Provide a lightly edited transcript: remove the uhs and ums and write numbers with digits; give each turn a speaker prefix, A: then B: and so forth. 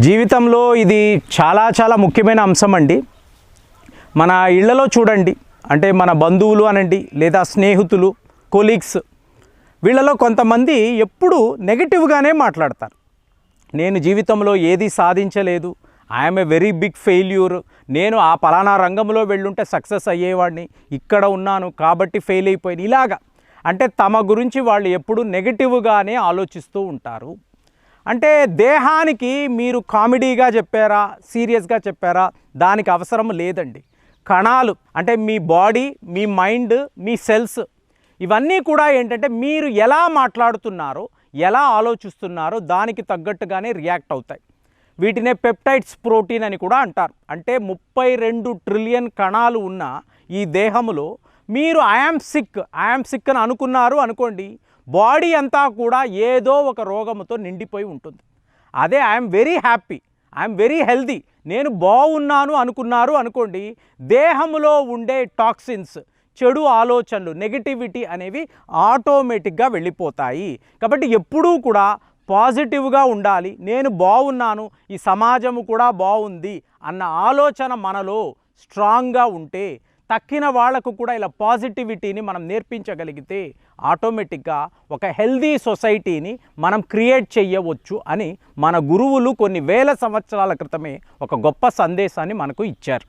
A: జీవితంలో ఇది చాలా చాలా ముఖ్యమైన అంశం అండి. మన ఇళ్లలో చూడండి, అంటే మన బంధువులు అనండి, లేదా స్నేహితులు, కొలీగ్స్, వీళ్ళలో కొంతమంది ఎప్పుడు నెగటివ్గానే మాట్లాడతారు. నేను జీవితంలో ఏది సాధించలేదు, I'm a very big failure, నేను ఆ పలానా రంగంలో వెళ్ళుంటే సక్సెస్ అయ్యేవాడిని, ఇక్కడ ఉన్నాను కాబట్టి ఫెయిల్ అయిపోయింది, ఇలాగా. అంటే తమ గురించి వాళ్ళు ఎప్పుడు నెగటివ్గానే ఆలోచిస్తూ ఉంటారు. అంటే దేహానికి మీరు కామెడీగా చెప్పారా, సీరియస్గా చెప్పారా, దానికి అవసరం లేదండి. కణాలు అంటే మీ బాడీ, మీ మైండ్, మీ సెల్స్, ఇవన్నీ కూడా ఏంటంటే మీరు ఎలా మాట్లాడుతున్నారో, ఎలా ఆలోచిస్తున్నారో దానికి తగ్గట్టుగానే రియాక్ట్ అవుతాయి. వీటినే పెప్టైడ్స్ ప్రోటీన్ అని కూడా అంటారు. అంటే 32 ట్రిలియన్ కణాలు ఉన్న ఈ దేహంలో మీరు ఐఆమ్ సిక్ అని అనుకున్నారు అనుకోండి, బాడీ అంతా కూడా ఏదో ఒక రోగముతో నిండిపోయి ఉంటుంది. అదే I'm very happy, I'm very healthy, నేను బాగున్నాను అనుకున్నారు అనుకోండి, దేహంలో ఉండే టాక్సిన్స్, చెడు ఆలోచనలు, నెగిటివిటీ అనేవి ఆటోమేటిక్గా వెళ్ళిపోతాయి. కాబట్టి ఎప్పుడూ కూడా పాజిటివ్గా ఉండాలి. నేను బాగున్నాను, ఈ సమాజము కూడా బాగుంది అన్న ఆలోచన మనలో స్ట్రాంగ్గా ఉంటే, తక్కిన వాళ్లకు కూడా ఇలా పాజిటివిటీని మనం నేర్పించగలిగితే ఆటోమేటిక్గా ఒక హెల్దీ సొసైటీని మనం క్రియేట్ చేయవచ్చు అని మన గురువులు కొన్ని వేల సంవత్సరాల క్రితమే ఒక గొప్ప సందేశాన్ని మనకు ఇచ్చారు.